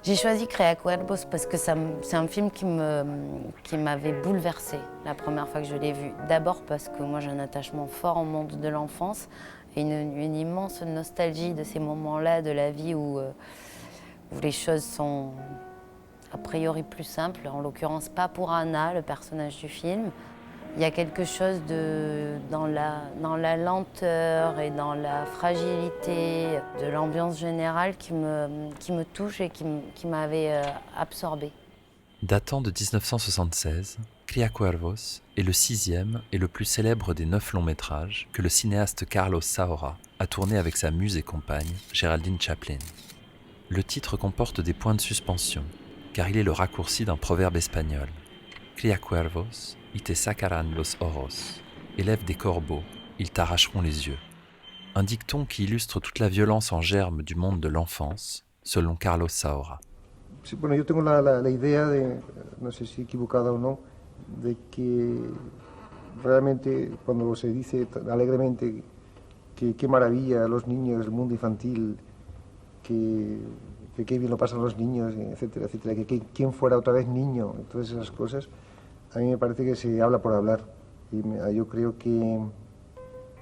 J'ai choisi Crea Cuervos parce que c'est un film qui m'avait bouleversée la première fois que je l'ai vu. D'abord parce que moi j'ai un attachement fort au monde de l'enfance et une immense nostalgie de ces moments-là de la vie où les choses sont a priori plus simples, en l'occurrence pas pour Anna, le personnage du film. Il y a quelque chose dans la lenteur et dans la fragilité de l'ambiance générale qui me touche et qui m'avait absorbée. Datant de 1976, Cria Cuervos est le 6e et le plus célèbre des 9 longs métrages que le cinéaste Carlos Saura a tourné avec sa muse et compagne, Geraldine Chaplin. Le titre comporte des points de suspension, car il est le raccourci d'un proverbe espagnol. Cria Cuervos y te sacarán los ojos. Élève des corbeaux, ils t'arracheront les yeux. Un dicton qui illustre toute la violence en germe du monde de l'enfance, selon Carlos Saura. Sí, bueno, yo tengo la idea de, no sé si equivocada o no, de que realmente cuando se dice alegremente que qué maravilla los niños, el mundo infantil, que qué bien lo pasan los niños, etcétera, etcétera, que quién fuera otra vez niño, todas esas cosas, a mí me parece que se habla por hablar. Y yo creo que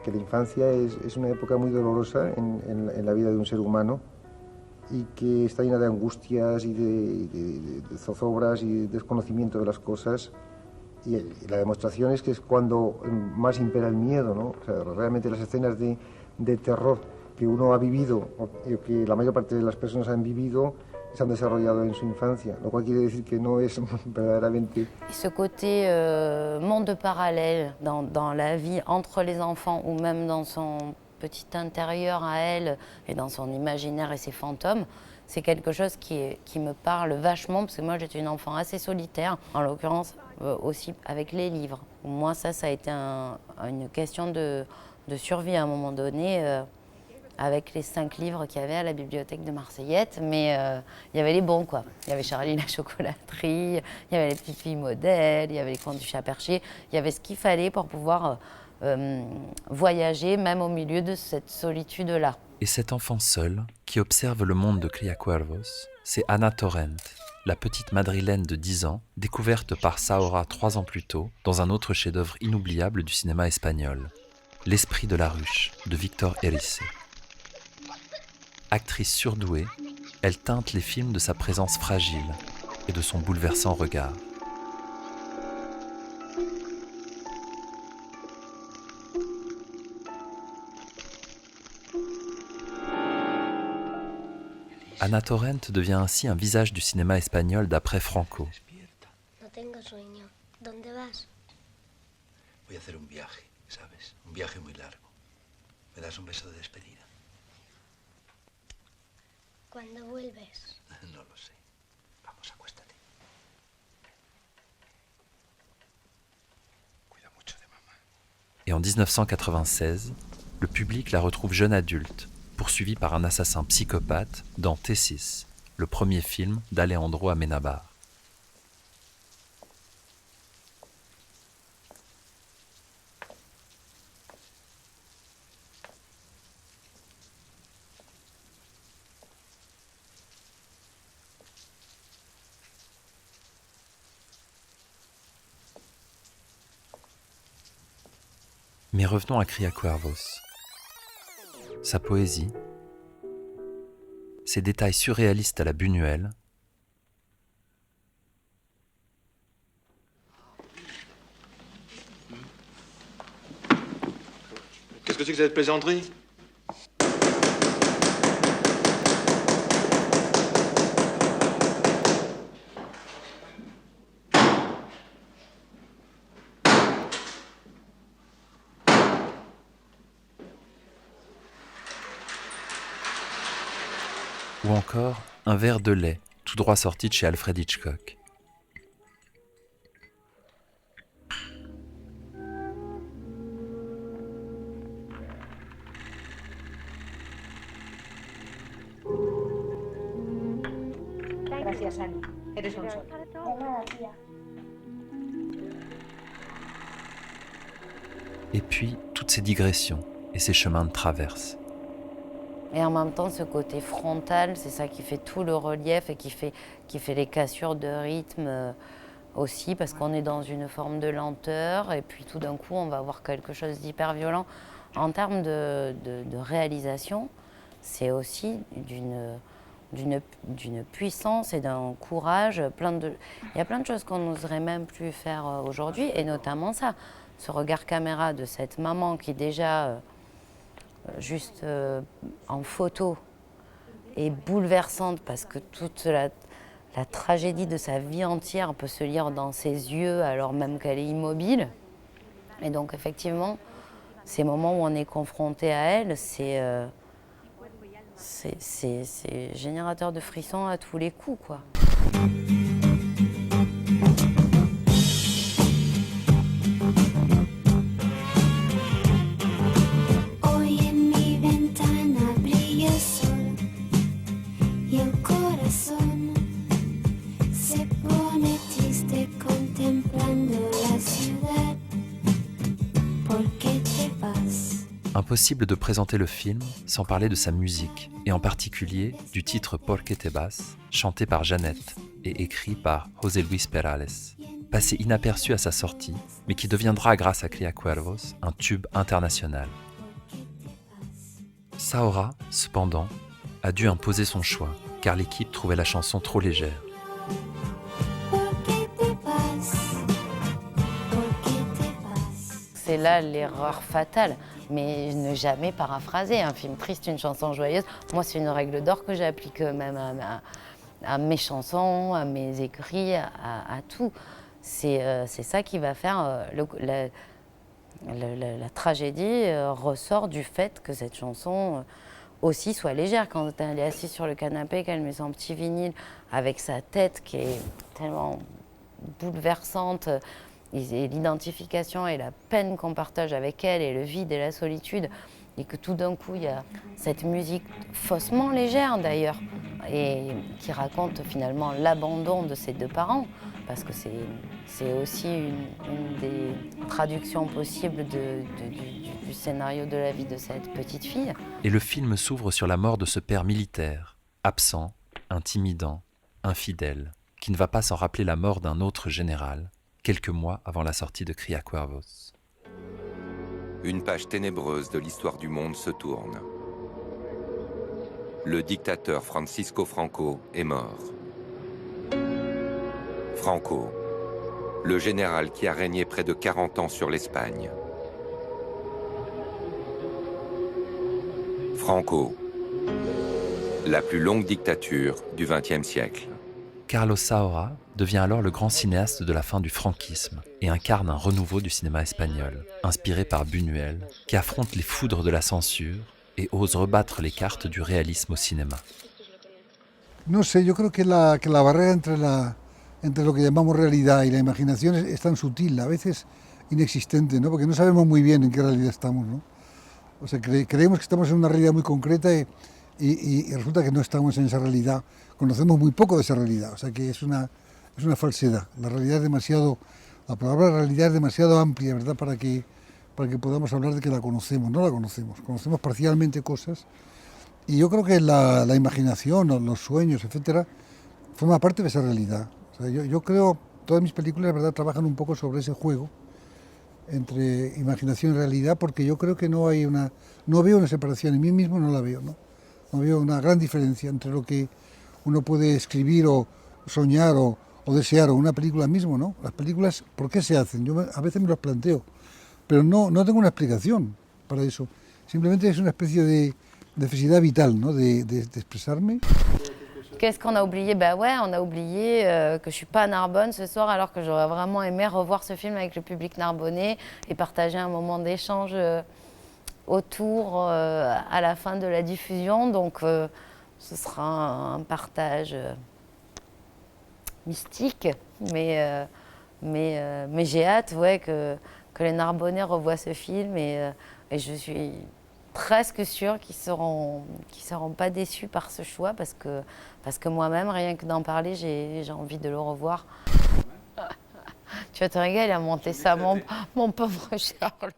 la infancia es una época muy dolorosa en la vida de un ser humano y que está llena de angustias y de zozobras y de desconocimiento de las cosas. Y la demostración es que es cuando más impera el miedo, ¿no? O sea, realmente las escenas de terror que uno ha vivido, o que la mayor parte de las personas han vivido, se han desarrollado en su infancia, lo cual quiere decir que no es verdaderamente... Et ce côté monde parallèle dans la vie entre les enfants ou même dans son petit intérieur à elle et dans son imaginaire et ses fantômes, c'est quelque chose qui me parle vachement parce que moi j'étais une enfant assez solitaire, en l'occurrence aussi avec les livres. Moi ça a été une question de survie à un moment donné. Avec les 5 livres qu'il y avait à la bibliothèque de Marseillette, mais il y avait les bons, quoi. Il y avait Charlie la chocolaterie, il y avait les petites filles modèles, il y avait les contes du chat perché, il y avait ce qu'il fallait pour pouvoir voyager, même au milieu de cette solitude-là. Et cet enfant seul, qui observe le monde de Cria Cuervos, c'est Ana Torrent, la petite madrilène de 10 ans, découverte par Saura 3 ans plus tôt, dans un autre chef-d'œuvre inoubliable du cinéma espagnol, L'Esprit de la ruche, de Victor Erice. Actrice surdouée, elle teinte les films de sa présence fragile et de son bouleversant regard. Ana Torrent devient ainsi un visage du cinéma espagnol d'après Franco. No tengo sueño. ¿Dónde vas? Voy a hacer un viaje, ¿sabes? Un viaje muy largo. ¿Me das un beso de despedida? ¿Cuándo vuelves? No lo sé. Vamos, acuéstate. Cuida mucho de mamá. Et en 1996, le public la retrouve jeune adulte, poursuivie par un assassin psychopathe dans T6, le premier film d'Alejandro Amenábar. Mais revenons à Cria Cuervos. Sa poésie, ses détails surréalistes à la Buñuel, Qu'est-ce que c'est que cette plaisanterie? ou encore Un verre de lait, tout droit sorti de chez Alfred Hitchcock. Gracias, Annie. Eres un sol. De nada, tía. Et puis, toutes ces digressions et ces chemins de traverse. Et en même temps, ce côté frontal, c'est ça qui fait tout le relief et qui fait les cassures de rythme aussi, parce qu'on est dans une forme de lenteur, et puis tout d'un coup, on va avoir quelque chose d'hyper violent. En termes de réalisation, c'est aussi d'une puissance et d'un courage. Il y a plein de choses qu'on n'oserait même plus faire aujourd'hui, et notamment ça, ce regard caméra de cette maman qui déjà, juste en photo, est bouleversante parce que toute la tragédie de sa vie entière peut se lire dans ses yeux alors même qu'elle est immobile. Et donc effectivement, ces moments où on est confronté à elle, c'est générateur de frissons à tous les coups, quoi. Hoy en mi ventana brilla el sol y el corazón se pone triste contemplando la ciudad. ¿Por qué te vas? Impossible de présenter le film sans parler de sa musique, et en particulier du titre Por qué te vas, chanté par Jeannette et écrit par José Luis Perales. Passé inaperçu à sa sortie, mais qui deviendra grâce à Cría Cuervos un tube international. Saora, cependant, a dû imposer son choix, car l'équipe trouvait la chanson trop légère. C'est là l'erreur fatale, mais ne jamais paraphraser un film triste, une chanson joyeuse. Moi, c'est une règle d'or que j'applique même à mes chansons, à mes écrits, à tout. C'est ça qui va faire la tragédie ressort du fait que cette chanson aussi soit légère. Quand elle est assise sur le canapé, qu'elle met son petit vinyle avec sa tête qui est tellement bouleversante, et l'identification et la peine qu'on partage avec elle et le vide et la solitude, et que tout d'un coup il y a cette musique faussement légère d'ailleurs, et qui raconte finalement l'abandon de ses deux parents, parce que c'est aussi une des traductions possibles du scénario de la vie de cette petite fille. Et le film s'ouvre sur la mort de ce père militaire, absent, intimidant, infidèle, qui ne va pas s'en rappeler la mort d'un autre général, quelques mois avant la sortie de Cría Cuervos. Une page ténébreuse de l'histoire du monde se tourne. Le dictateur Francisco Franco est mort. Franco, le général qui a régné près de 40 ans sur l'Espagne. Franco, la plus longue dictature du XXe siècle. Carlos Saura devient alors le grand cinéaste de la fin du franquisme et incarne un renouveau du cinéma espagnol, inspiré par Buñuel, qui affronte les foudres de la censure et ose rebattre les cartes du réalisme au cinéma. No sé, yo creo que la barrera entre lo que llamamos realidad y la imaginación es tan sutil, a veces inexistente, ¿no? Porque no sabemos muy bien en qué realidad estamos, ¿no? O sea, creemos que estamos en una realidad muy concreta y resulta que no estamos en esa realidad. Conocemos muy poco de esa realidad, o sea que es una falsedad. La realidad es demasiado, la palabra realidad es demasiado amplia, ¿verdad? Para que podamos hablar de que la conocemos. No la conocemos, conocemos parcialmente cosas. Y yo creo que la imaginación, los sueños, etcétera, forma parte de esa realidad. O sea, yo creo, todas mis películas, ¿verdad?, trabajan un poco sobre ese juego entre imaginación y realidad, porque yo creo que no veo una separación, en mí mismo no la veo, ¿no? No veo una gran diferencia entre lo que uno puede escribir o soñar o desear, o una película mismo, ¿no? Las películas, ¿por qué se hacen? Yo a veces me los planteo, pero no tengo una explicación para eso. Simplemente es una especie de necesidad vital, ¿no?, de expresarme. Qu'est-ce qu'on a oublié? Ben ouais, on a oublié que je suis pas à Narbonne ce soir, alors que j'aurais vraiment aimé revoir ce film avec le public narbonnais et partager un moment d'échange autour à la fin de la diffusion. Donc ce sera un partage mystique, mais j'ai hâte, ouais, que les Narbonnais revoient ce film, et je suis presque sûre qu'ils seront pas déçus par ce choix, parce que moi-même, rien que d'en parler, j'ai envie de le revoir. Tu vas te régaler à monter ça, mon pauvre Charles.